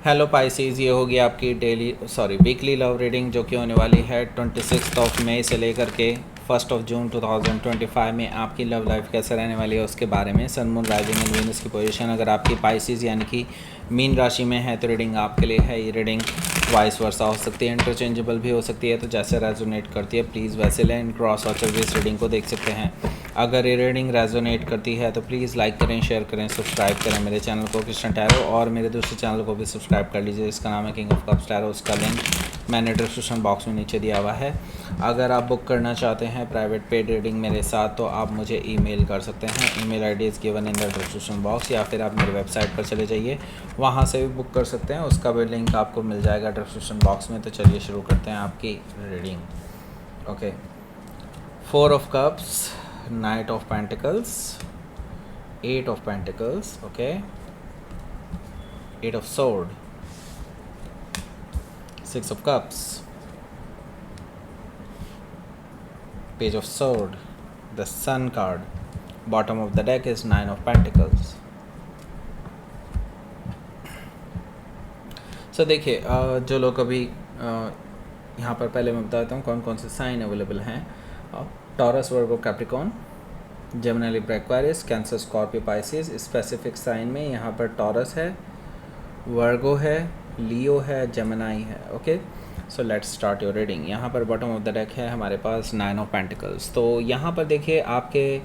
Hello Pisces, ये होगी आपकी वीकली लव रीडिंग जो कि होने वाली है 26 मई से लेकर के 1 जून 2025 में। आपकी लव लाइफ कैसे रहने वाली है उसके बारे में। Sun moon rising and Venus की पोजीशन अगर आपकी पाइसेस यानी कि मीन राशि में है तो रीडिंग आपके लिए है। ये रीडिंग वाइस वर्सा हो सकती है, इंटरचेंजेबल भी हो सकती है, तो जैसे रेजोनेट करती है प्लीज़ वैसे लें। क्रॉस वाचर भी इस रीडिंग को देख सकते हैं। अगर ये रीडिंग रेजोनेट करती है तो प्लीज़ लाइक करें, शेयर करें, सब्सक्राइब करें मेरे चैनल को कृष्ण टैरो, और मेरे दूसरे चैनल को भी सब्सक्राइब कर लीजिए, इसका नाम है किंग ऑफ कप्स टैरो। उसका लिंक मैंने डिस्क्रिप्शन बॉक्स में नीचे दिया हुआ है। अगर आप बुक करना चाहते हैं प्राइवेट पेड रीडिंग मेरे साथ तो आप मुझे ईमेल कर सकते हैं। Email ID is given in the description box, या फिर आप मेरे वेबसाइट पर चले जाइए, वहाँ से भी बुक कर सकते हैं। उसका भी लिंक आपको मिल जाएगा डिस्क्रिप्शन बॉक्स में। तो चलिए शुरू करते हैं आपकी reading. Okay, 4 of Cups, Knight of Pentacles, 8 of Pentacles, okay, 8 of Sword, 6 of Cups, Page of Sword, the Sun card. Bottom of the deck is 9 of Pentacles. So देखिए, जो लोग अभी यहाँ पर पहले मैं बताता हूँ कौन कौन से साइन अवेलेबल हैं। Taurus, Virgo, Capricorn, Gemini, Libra, Aquarius, Cancer, Scorpio, Pisces. Specific sign में यहाँ पर टॉरस है, वर्गो है, लियो है, जेमिनी है। Okay, so let's start your reading. यहाँ पर बॉटम ऑफ द डेक है हमारे पास 9 of Pentacles। तो यहाँ पर देखिए आपके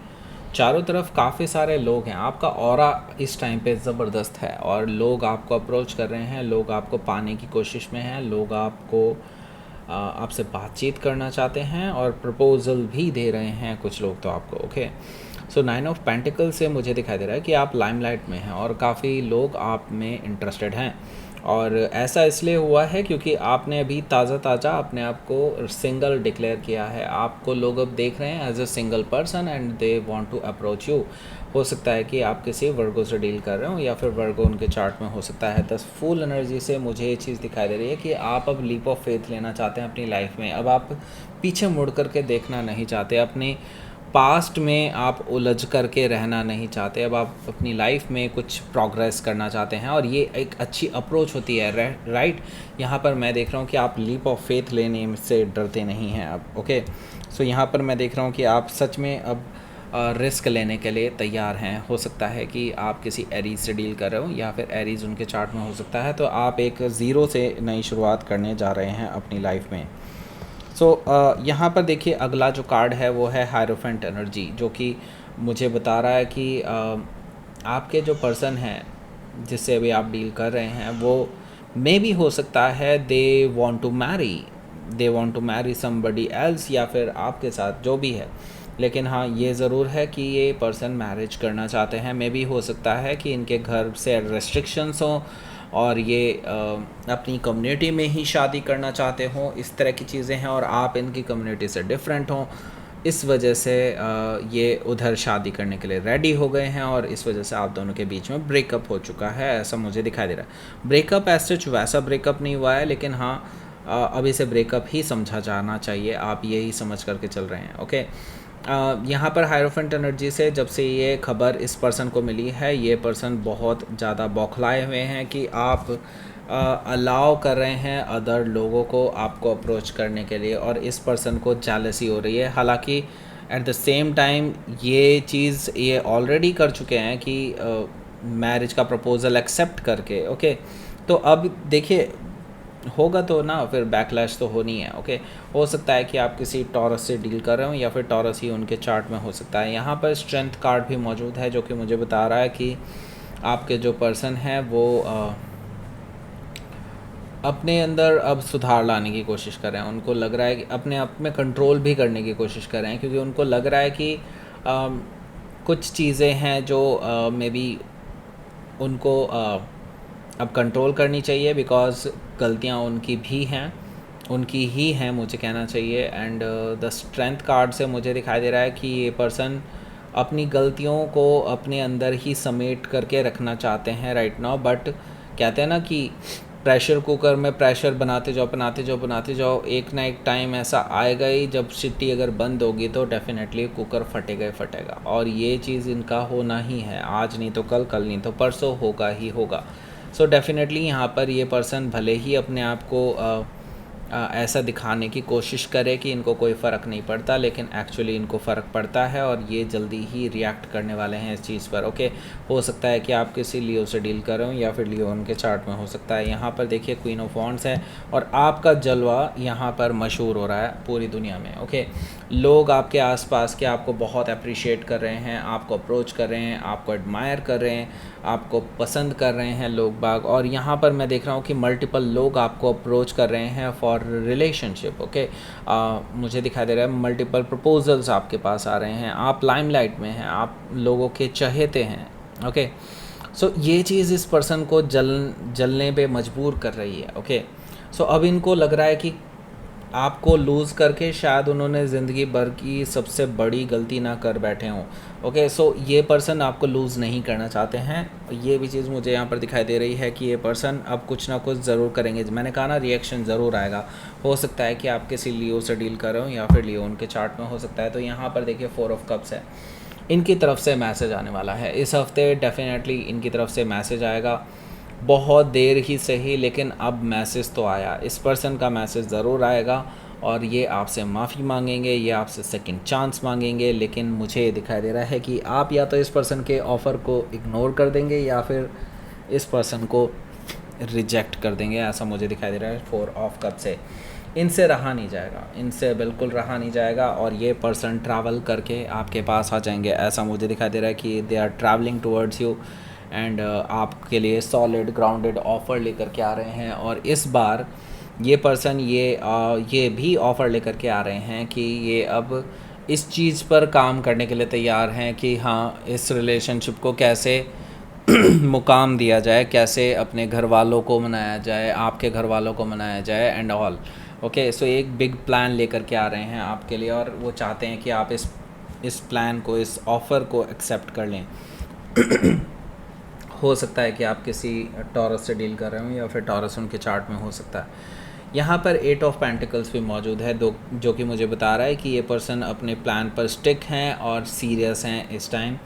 चारों तरफ काफ़ी सारे लोग हैं। आपका ऑरा इस टाइम पे ज़बरदस्त है और लोग आपको अप्रोच कर रहे हैं, लोग आपको पाने की कोशिश में हैं, लोग आपसे बातचीत करना चाहते हैं और प्रपोजल भी दे रहे हैं कुछ लोग तो आपको। ओके, सो 9 of Pentacles से मुझे दिखाई दे रहा है कि आप लाइमलाइट में हैं और काफ़ी लोग आप में इंटरेस्टेड हैं। और ऐसा इसलिए हुआ है क्योंकि आपने अभी ताज़ा अपने आप को सिंगल डिक्लेयर किया है। आपको लोग अब देख रहे हैं as a single person and they want to approach you. हो सकता है कि आप किसी वर्गो से डील कर रहे हो या फिर वर्गो उनके चार्ट में हो सकता है। दस फुल एनर्जी से मुझे ये चीज़ दिखाई दे रही है कि आप अब लीप ऑफ फेथ लेना चाहते हैं अपनी लाइफ में। अब आप पीछे मुड़ करके देखना नहीं चाहते, अपने पास्ट में आप उलझ करके रहना नहीं चाहते। अब आप अपनी लाइफ में कुछ प्रोग्रेस करना चाहते हैं और ये एक अच्छी अप्रोच होती है, राइट। यहाँ पर मैं देख रहा हूँ कि आप लीप ऑफ फेथ लेने से डरते नहीं हैं अब। ओके, सो यहाँ पर मैं देख रहा हूँ कि आप सच में अब रिस्क लेने के लिए तैयार हैं। हो सकता है कि आप किसी एरीज से डील कर रहे हो या फिर एरीज उनके चार्ट में हो सकता है। तो आप एक ज़ीरो से नई शुरुआत करने जा रहे हैं अपनी लाइफ में। सो यहाँ पर देखिए अगला जो कार्ड है वो है हायरोफेंट एनर्जी, जो कि मुझे बता रहा है कि आपके जो पर्सन हैं जिससे अभी आप डील कर रहे हैं वो मे भी हो सकता है they want to marry somebody else, या फिर आपके साथ जो भी है। लेकिन हाँ, ये ज़रूर है कि ये पर्सन मैरिज करना चाहते हैं। मे भी हो सकता है कि इनके घर से रेस्ट्रिक्शंस हों और ये अपनी कम्युनिटी में ही शादी करना चाहते हों, इस तरह की चीज़ें हैं। और आप इनकी कम्युनिटी से डिफरेंट हों, इस वजह से ये उधर शादी करने के लिए रेडी हो गए हैं और इस वजह से आप दोनों के बीच में ब्रेकअप हो चुका है, ऐसा मुझे दिखाई दे रहा है। ब्रेकअप ऐसे वैसा ब्रेकअप नहीं हुआ है, लेकिन हाँ अब इसे ब्रेकअप ही समझा जाना चाहिए। आप यही समझ करके चल रहे हैं। ओके, यहाँ पर हायरोफेंट एनर्जी से जब से ये खबर इस पर्सन को मिली है, ये पर्सन बहुत ज़्यादा बौखलाए हुए हैं कि आप अलाउ कर रहे हैं अदर लोगों को आपको अप्रोच करने के लिए, और इस पर्सन को जेलसी हो रही है। हालांकि एट द सेम टाइम ये चीज़ ये ऑलरेडी कर चुके हैं कि मैरिज का प्रपोज़ल एक्सेप्ट करके। ओके, तो अब देखिए होगा तो ना, फिर बैकलैश तो होनी है। ओके, हो सकता है कि आप किसी टॉरस से डील कर रहे हो या फिर टॉरस ही उनके चार्ट में हो सकता है। यहाँ पर स्ट्रेंथ कार्ड भी मौजूद है जो कि मुझे बता रहा है कि आपके जो पर्सन है वो अपने अंदर अब सुधार लाने की कोशिश कर रहे हैं। उनको लग रहा है कि अपने आप में कंट्रोल भी करने की कोशिश कर रहे हैं, क्योंकि उनको लग रहा है कि कुछ चीज़ें हैं जो मे बी उनको अब कंट्रोल करनी चाहिए, बिकॉज़ गलतियाँ उनकी भी हैं, उनकी ही हैं मुझे कहना चाहिए। एंड द स्ट्रेंथ कार्ड से मुझे दिखाई दे रहा है कि ये पर्सन अपनी गलतियों को अपने अंदर ही समेट करके रखना चाहते हैं राइट नाउ। बट कहते हैं ना कि प्रेशर कुकर में प्रेशर बनाते जाओ, एक ना एक टाइम ऐसा आएगा ही जब सीटी अगर बंद होगी तो डेफिनेटली कुकर फटेगा ही फटेगा। और ये चीज़ इनका होना ही है, आज नहीं तो कल, कल नहीं तो परसों होगा ही होगा। सो डेफिनेटली यहाँ पर ये पर्सन भले ही अपने आप को ऐसा दिखाने की कोशिश करे कि इनको कोई फ़र्क नहीं पड़ता, लेकिन एक्चुअली इनको फ़र्क पड़ता है और ये जल्दी ही रिएक्ट करने वाले हैं इस चीज़ पर। ओके, हो सकता है कि आप किसी लियो से डील कर रहे हो या फिर लियो उनके चार्ट में हो सकता है। यहाँ पर देखिए क्वीन ऑफ वॉन्ड्स है और आपका जलवा यहाँ पर मशहूर हो रहा है पूरी दुनिया में। ओके, लोग आपके आसपास के आपको बहुत अप्रिशिएट कर रहे हैं, आपको अप्रोच कर रहे हैं, आपको एडमायर कर रहे हैं, आपको पसंद कर रहे हैं लोग बाग। और यहाँ पर मैं देख रहा हूँ कि मल्टीपल लोग आपको अप्रोच कर रहे हैं फॉर रिलेशनशिप। ओके, मुझे दिखाई दे रहा है मल्टीपल प्रपोजल्स आपके पास आ रहे हैं, आप लाइमलाइट में हैं, आप लोगों के चहेते हैं। ओके, सो ये चीज़ इस पर्सन को जलने पे मजबूर कर रही है। ओके, सो अब इनको लग रहा है कि आपको लूज़ करके शायद उन्होंने ज़िंदगी भर की सबसे बड़ी गलती ना कर बैठे हों। ओके, सो ये पर्सन आपको लूज़ नहीं करना चाहते हैं। ये भी चीज़ मुझे यहाँ पर दिखाई दे रही है कि ये पर्सन अब कुछ ना कुछ ज़रूर करेंगे। मैंने कहा ना, रिएक्शन ज़रूर आएगा। हो सकता है कि आप किसी लियो से डील कर रहे हो या फिर लियो उनके चार्ट में हो सकता है। तो यहाँ पर देखिए 4 ऑफ कप्स है, इनकी तरफ से मैसेज आने वाला है इस हफ्ते। डेफिनेटली इनकी तरफ से मैसेज आएगा, बहुत देर ही सही, लेकिन अब मैसेज तो आया। इस पर्सन का मैसेज ज़रूर आएगा और ये आपसे माफ़ी मांगेंगे, ये आपसे सेकंड चांस मांगेंगे। लेकिन मुझे दिखाई दे रहा है कि आप या तो इस पर्सन के ऑफ़र को इग्नोर कर देंगे या फिर इस पर्सन को रिजेक्ट कर देंगे, ऐसा मुझे दिखाई दे रहा है 4 ऑफ कप से। इनसे रहा नहीं जाएगा, इनसे बिल्कुल रहा नहीं जाएगा और ये पर्सन ट्रैवल करके आपके पास आ जाएंगे, ऐसा मुझे दिखाई दे रहा है कि they are travelling towards you एंड आपके लिए सॉलिड ग्राउंडेड ऑफ़र लेकर के आ रहे हैं। और इस बार ये पर्सन ये भी ऑफ़र लेकर के आ रहे हैं कि ये अब इस चीज़ पर काम करने के लिए तैयार हैं कि हाँ, इस रिलेशनशिप को कैसे मुकाम दिया जाए, कैसे अपने घर वालों को मनाया जाए, आपके घर वालों को मनाया जाए एंड ऑल। ओके, सो एक बिग प्लान लेकर के आ रहे हैं आपके लिए और वो चाहते हैं कि आप इस प्लान को, इस ऑफ़र को एक्सेप्ट कर लें। हो सकता है कि आप किसी टॉरस से डील कर रहे हो या फिर टॉरस उनके चार्ट में हो सकता है। यहाँ पर 8 ऑफ पेंटिकल्स भी मौजूद है, जो कि मुझे बता रहा है कि ये पर्सन अपने प्लान पर स्टिक हैं और सीरियस हैं इस टाइम।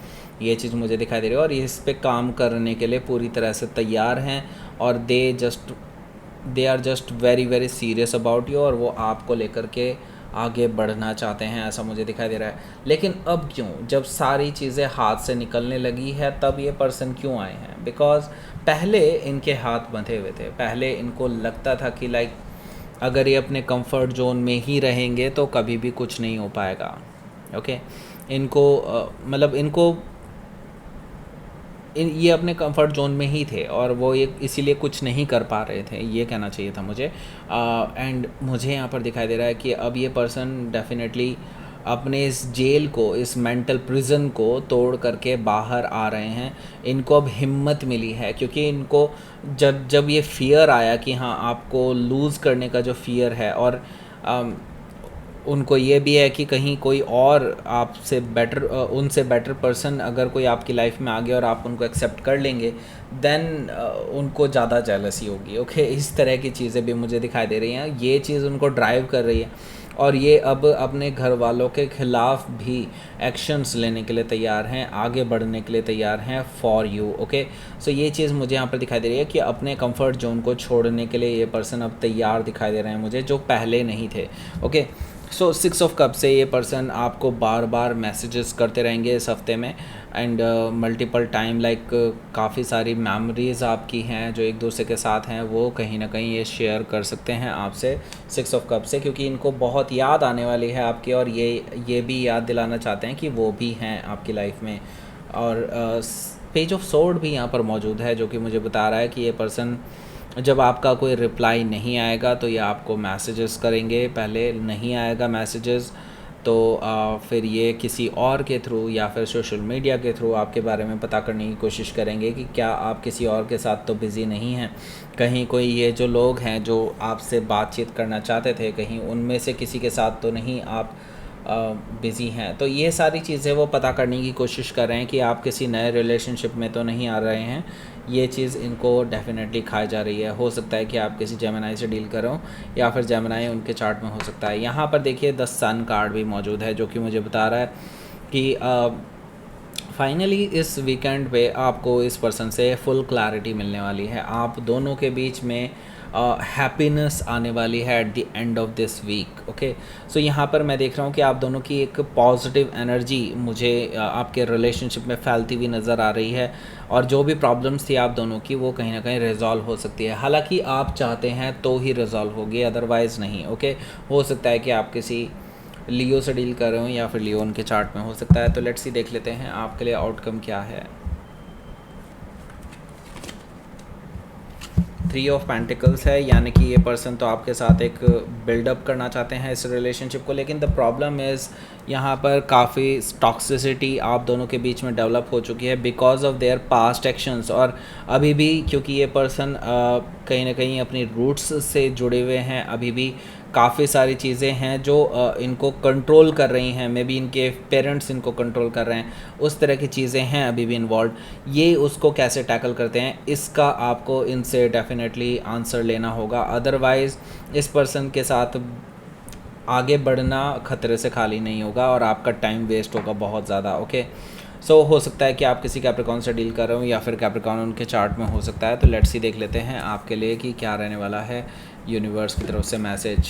ये चीज़ मुझे दिखाई दे रही है और ये इस पे काम करने के लिए पूरी तरह से तैयार हैं और they are just very very serious about you और वो आपको लेकर के आगे बढ़ना चाहते हैं, ऐसा मुझे दिखाई दे रहा है। लेकिन अब क्यों, जब सारी चीज़ें हाथ से निकलने लगी है, तब ये पर्सन क्यों आए हैं? बिकॉज़ पहले इनके हाथ बंधे हुए थे, पहले इनको लगता था कि लाइक अगर ये अपने कंफर्ट जोन में ही रहेंगे तो कभी भी कुछ नहीं हो पाएगा। ओके, इनको मतलब इनको ये अपने कंफर्ट जोन में ही थे और वो ये इसीलिए कुछ नहीं कर पा रहे थे, ये कहना चाहिए था मुझे। एंड मुझे यहाँ पर दिखाई दे रहा है कि अब ये पर्सन डेफिनेटली अपने इस जेल को, इस मेंटल प्रिजन को तोड़ करके बाहर आ रहे हैं। इनको अब हिम्मत मिली है क्योंकि इनको जब ये फियर आया कि हाँ, आपको लूज़ करने का जो फियर है और उनको ये भी है कि कहीं कोई और आपसे बेटर, उनसे बेटर पर्सन अगर कोई आपकी लाइफ में आ गया और आप उनको एक्सेप्ट कर लेंगे, देन उनको ज़्यादा जेलसी होगी। ओके, इस तरह की चीज़ें भी मुझे दिखाई दे रही हैं, ये चीज़ उनको ड्राइव कर रही है और ये अब अपने घर वालों के ख़िलाफ़ भी एक्शंस लेने के लिए तैयार हैं, आगे बढ़ने के लिए तैयार हैं फॉर यू। ओके, सो ये चीज़ मुझे यहाँ पर दिखाई दे रही है कि अपने कंफर्ट जोन को छोड़ने के लिए ये पर्सन अब तैयार दिखाई दे रहे हैं मुझे, जो पहले नहीं थे। ओके, सो 6 ऑफ कप से ये पर्सन आपको बार बार मैसेजेस करते रहेंगे इस हफ्ते में एंड मल्टीपल टाइम, लाइक काफ़ी सारी मेमोरीज़ आपकी हैं जो एक दूसरे के साथ हैं, वो कहीं ना कहीं ये शेयर कर सकते हैं आपसे 6 ऑफ कप से, क्योंकि इनको बहुत याद आने वाली है आपकी और ये भी याद दिलाना चाहते हैं कि वो भी हैं आपकी लाइफ में। और पेज ऑफ सोर्ड भी यहाँ पर मौजूद है, जो कि मुझे बता रहा है कि ये पर्सन जब आपका कोई रिप्लाई नहीं आएगा तो ये आपको मैसेजेस करेंगे। पहले नहीं आएगा मैसेजेस तो फिर ये किसी और के थ्रू या फिर सोशल मीडिया के थ्रू आपके बारे में पता करने की कोशिश करेंगे कि क्या आप किसी और के साथ तो बिज़ी नहीं हैं, कहीं कोई ये जो लोग हैं जो आपसे बातचीत करना चाहते थे, कहीं उनमें से किसी के साथ तो नहीं आप बिज़ी हैं। तो ये सारी चीज़ें वो पता करने की कोशिश कर रहे हैं कि आप किसी नए रिलेशनशिप में तो नहीं आ रहे हैं। ये चीज़ इनको डेफिनेटली खाई जा रही है। हो सकता है कि आप किसी जेमिनी से डील करो या फिर जेमिनी उनके चार्ट में हो सकता है। यहाँ पर देखिए द सन कार्ड भी मौजूद है, जो कि मुझे बता रहा है कि फाइनली इस वीकेंड पे आपको इस पर्सन से फुल क्लैरिटी मिलने वाली है, आप दोनों के बीच में हैप्पीनेस आने वाली है at the end of this week. Okay, so यहाँ पर मैं देख रहा हूँ कि आप दोनों की एक पॉजिटिव एनर्जी मुझे आपके रिलेशनशिप में फैलती हुई नज़र आ रही है, और जो भी प्रॉब्लम्स थी आप दोनों की वो कहीं ना कहीं रिजॉल्व हो सकती है। हालांकि आप चाहते हैं तो ही रिजॉल्व होगी, अदरवाइज़ नहीं। ओके, हो सकता है कि आप किसी लियो से डील कर रहे हो या फिर लियोन के चार्ट में हो सकता है। तो लेट्स सी, देख लेते हैं आपके लिए आउटकम क्या है। 3 ऑफ पेंटिकल्स है, यानी कि ये पर्सन तो आपके साथ एक बिल्डअप करना चाहते हैं इस रिलेशनशिप को, लेकिन द प्रॉब्लम इज़ यहाँ पर काफ़ी टॉक्सिसिटी आप दोनों के बीच में डेवलप हो चुकी है because of their past actions. और अभी भी क्योंकि ये पर्सन कहीं ना कहीं अपनी रूट्स से जुड़े हुए हैं, अभी भी काफ़ी सारी चीज़ें हैं जो इनको कंट्रोल कर रही हैं, मे बी इनके पेरेंट्स इनको कंट्रोल कर रहे हैं, उस तरह की चीज़ें हैं अभी भी इन्वॉल्व। ये उसको कैसे टैकल करते हैं, इसका आपको इनसे डेफिनेटली आंसर लेना होगा, अदरवाइज़ इस पर्सन के साथ आगे बढ़ना खतरे से खाली नहीं होगा और आपका टाइम वेस्ट होगा बहुत ज़्यादा। ओके, सो हो सकता है कि आप किसी कैप्रिकॉन से डील कर रहे हो या फिर कैप्रिकॉन उनके चार्ट में हो सकता है। तो लेट्स सी, देख लेते हैं आपके लिए कि क्या रहने वाला है यूनिवर्स की तरफ से मैसेज।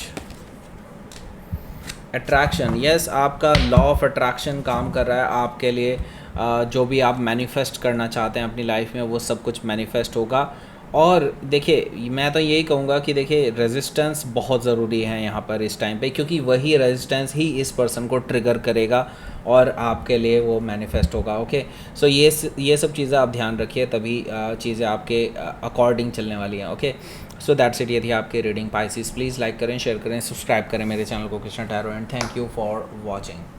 अट्रैक्शन, यस, आपका लॉ ऑफ अट्रैक्शन काम कर रहा है आपके लिए। जो भी आप मैनिफेस्ट करना चाहते हैं अपनी लाइफ में वो सब कुछ मैनिफेस्ट होगा। और देखिए, मैं तो यही कहूँगा कि देखिए, रेजिस्टेंस बहुत ज़रूरी है यहाँ पर इस टाइम पे, क्योंकि वही रेजिस्टेंस ही इस पर्सन को ट्रिगर करेगा और आपके लिए वो मैनिफेस्ट होगा। ओके, सो ये सब चीज़ें आप ध्यान रखिए, तभी चीज़ें आपके अकॉर्डिंग चलने वाली हैं। ओके, सो दैट्स इट, ये थी आपकी रीडिंग पाइसिस। प्लीज़ लाइक करें, शेयर करें, सब्सक्राइब करें मेरे चैनल को Krishna tarot, and thank you for watching.